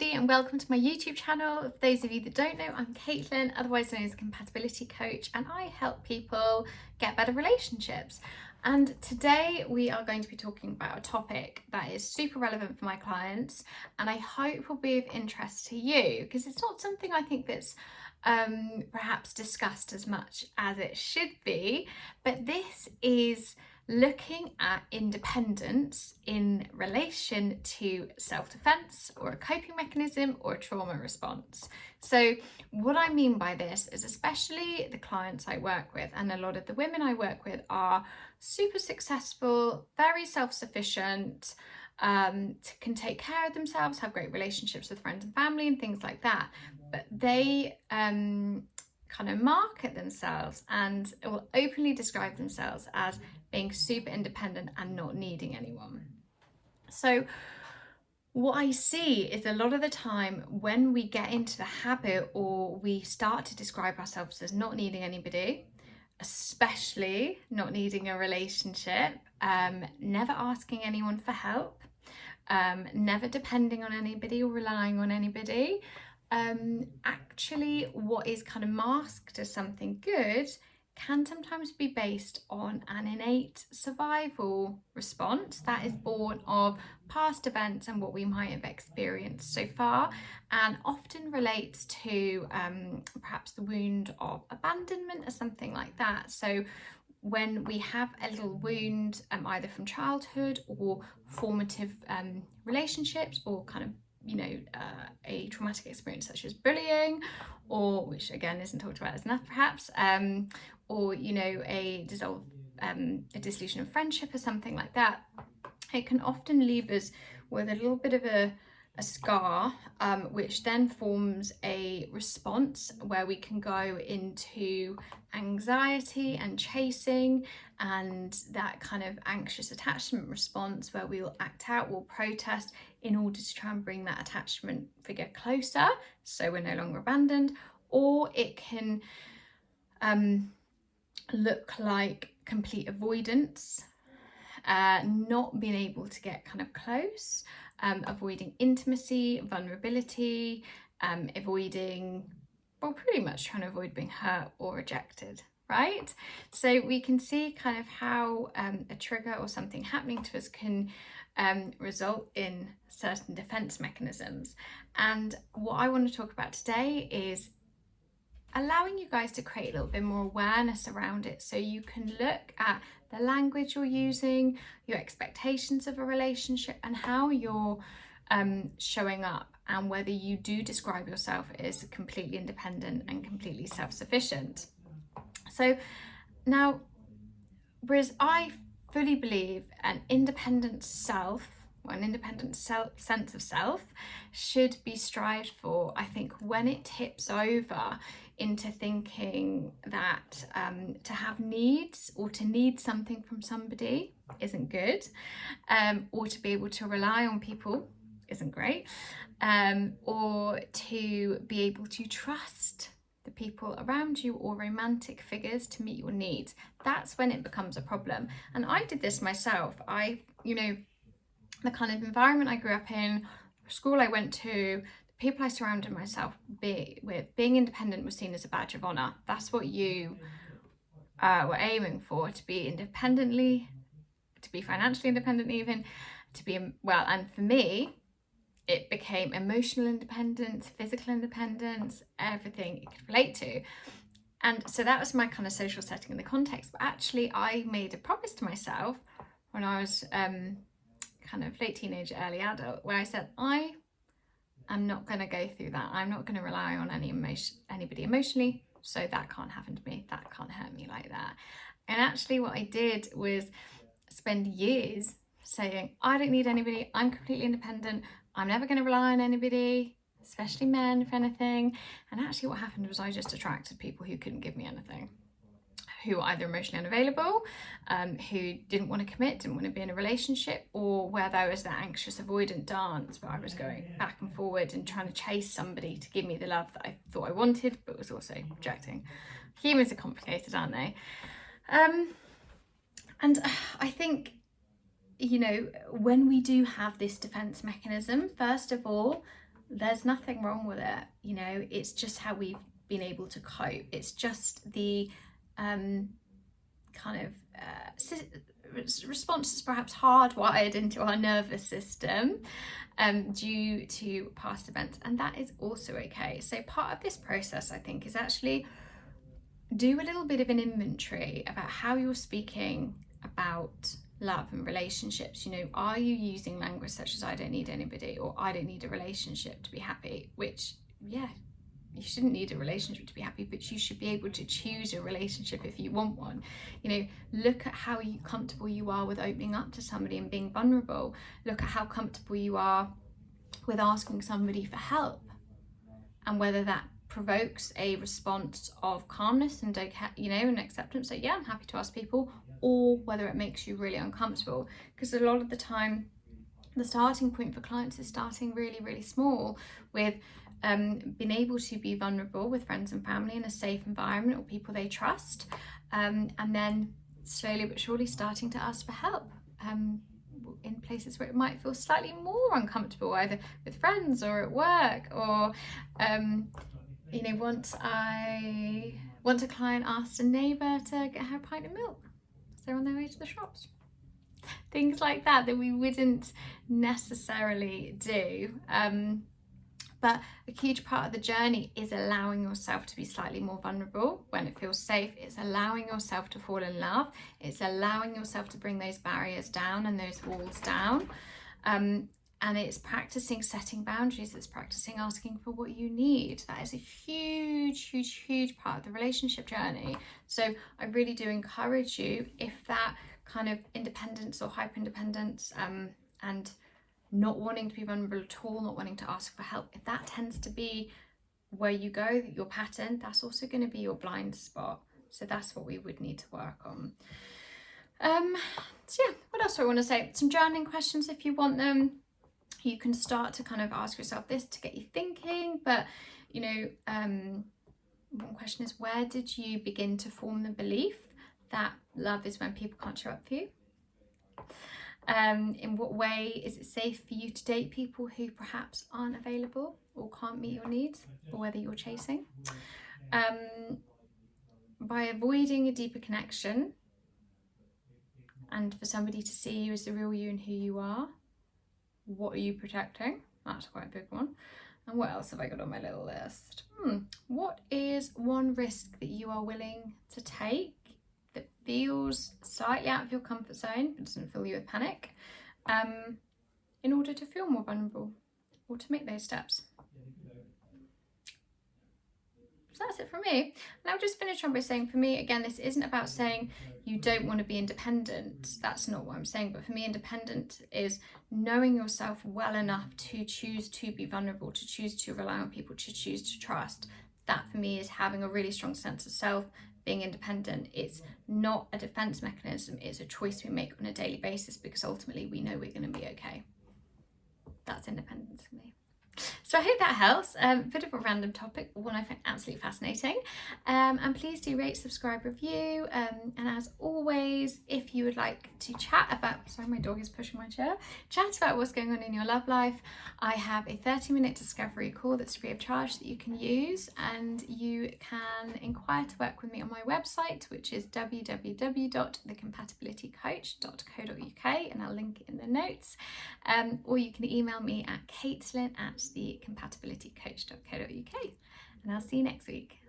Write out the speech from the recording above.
everybody and welcome to my YouTube channel. For those of you that don't know, I'm Caitlin, otherwise known as a compatibility coach, and I help people get better relationships. And today we are going to be talking about a topic that is super relevant for my clients and I hope will be of interest to you, because it's not something I think that's perhaps discussed as much as it should be, but this is looking at independence in relation to self-defense or a coping mechanism or a trauma response. So what I mean by this is, especially the clients I work with and a lot of the women I work with are super successful, very self-sufficient, can take care of themselves, have great relationships with friends and family and things like that, but they kind of market themselves and will openly describe themselves as being super independent and not needing anyone. So what I see is a lot of the time when we get into the habit or we start to describe ourselves as not needing anybody, especially not needing a relationship, never asking anyone for help, never depending on anybody or relying on anybody, actually what is kind of masked as something good can sometimes be based on an innate survival response that is born of past events and what we might have experienced so far, and often relates to perhaps the wound of abandonment or something like that. So when we have a little wound, either from childhood or formative relationships, or kind of a traumatic experience such as bullying, or which again isn't talked about as enough perhaps, or a dissolution of friendship or something like that, it can often leave us with a little bit of a scar, which then forms a response where we can go into anxiety and chasing, and that kind of anxious attachment response where we'll act out, we'll protest in order to try and bring that attachment figure closer so we're no longer abandoned. Or it can look like complete avoidance, not being able to get kind of close, avoiding intimacy, vulnerability, pretty much trying to avoid being hurt or rejected, right? So we can see kind of how a trigger or something happening to us can result in certain defense mechanisms. And what I want to talk about today is allowing you guys to create a little bit more awareness around it, so you can look at the language you're using, your expectations of a relationship, and how you're showing up, and whether you do describe yourself as completely independent and completely self-sufficient. So now, whereas I fully believe an independent self, or an independent sense of self should be strived for, I think when it tips over into thinking that to have needs or to need something from somebody isn't good, or to be able to rely on people isn't great, or to be able to trust the people around you or romantic figures to meet your needs, that's when it becomes a problem. And I did this myself. The kind of environment I grew up in, school I went to, the people I surrounded myself with, being independent was seen as a badge of honour. That's what you were aiming for, to be independently, to be financially independent even, to be, well, and for me, it became emotional independence, physical independence, everything you could relate to. And so that was my kind of social setting in the context. But actually I made a promise to myself when I was kind of late teenager, early adult, where I said, I am not going to go through that. I'm not going to rely on anybody emotionally, so that can't happen to me. That can't hurt me like that. And actually what I did was spend years saying, I don't need anybody. I'm completely independent. I'm never going to rely on anybody, especially men, for anything. And actually what happened was I just attracted people who couldn't give me anything, who were either emotionally unavailable, who didn't want to commit, didn't want to be in a relationship, or where there was that anxious avoidant dance where I was going back and forward and trying to chase somebody to give me the love that I thought I wanted, but was also rejecting. Humans are complicated, aren't they? And I think, when we do have this defense mechanism, first of all, there's nothing wrong with it. You know, it's just how we've been able to cope. It's just the kind of response is perhaps hardwired into our nervous system due to past events, and that is also okay. So part of this process, I think, is actually do a little bit of an inventory about how you're speaking about love and relationships. You know, are you using language such as I don't need anybody, or I don't need a relationship to be happy? Which, yeah, you shouldn't need a relationship to be happy, but you should be able to choose a relationship if you want one. You know, look at how comfortable you are with opening up to somebody and being vulnerable. Look at how comfortable you are with asking somebody for help, and whether that provokes a response of calmness and and acceptance. So yeah, I'm happy to ask people, or whether it makes you really uncomfortable. Because a lot of the time, the starting point for clients is starting really, really small, with being able to be vulnerable with friends and family in a safe environment or people they trust, and then slowly but surely starting to ask for help in places where it might feel slightly more uncomfortable, either with friends or at work, or once a client asked a neighbour to get her a pint of milk as they're on their way to the shops. Things like that we wouldn't necessarily do. But a huge part of the journey is allowing yourself to be slightly more vulnerable when it feels safe. It's allowing yourself to fall in love. It's allowing yourself to bring those barriers down and those walls down. And it's practicing setting boundaries. It's practicing asking for what you need. That is a huge, huge, huge part of the relationship journey. So I really do encourage you, if that kind of independence or hyper-independence and not wanting to be vulnerable at all, not wanting to ask for help, if that tends to be where you go, your pattern, that's also going to be your blind spot. So that's what we would need to work on. So yeah, what else do I want to say? Some journaling questions if you want them. You can start to kind of ask yourself this to get you thinking, but one question is, where did you begin to form the belief that love is when people can't show up for you? In what way is it safe for you to date people who perhaps aren't available or can't meet your needs, or whether you're chasing? By avoiding a deeper connection and for somebody to see you as the real you and who you are, what are you protecting? That's quite a big one. And what else have I got on my little list? What is one risk that you are willing to take that feels slightly out of your comfort zone but doesn't fill you with panic, in order to feel more vulnerable or to make those steps? So that's it from me. And I'll just finish on by saying, for me, again, this isn't about saying you don't want to be independent. That's not what I'm saying. But for me, independent is knowing yourself well enough to choose to be vulnerable, to choose to rely on people, to choose to trust. That for me is having a really strong sense of self, being independent. It's not a defense mechanism. It's a choice we make on a daily basis, because ultimately we know we're going to be okay. That's independence for me. So I hope that helps. Bit of a random topic, one I find absolutely fascinating. And please do rate, subscribe, review. And as always, if you would like to chat about, sorry, my dog is pushing my chair, chat about what's going on in your love life, I have a 30-minute discovery call that's free of charge that you can use, and you can inquire to work with me on my website, which is www.thecompatibilitycoach.co.uk, and I'll link it in the notes. Or you can email me at caitlin@thecompatibilitycoach.co.uk, and I'll see you next week.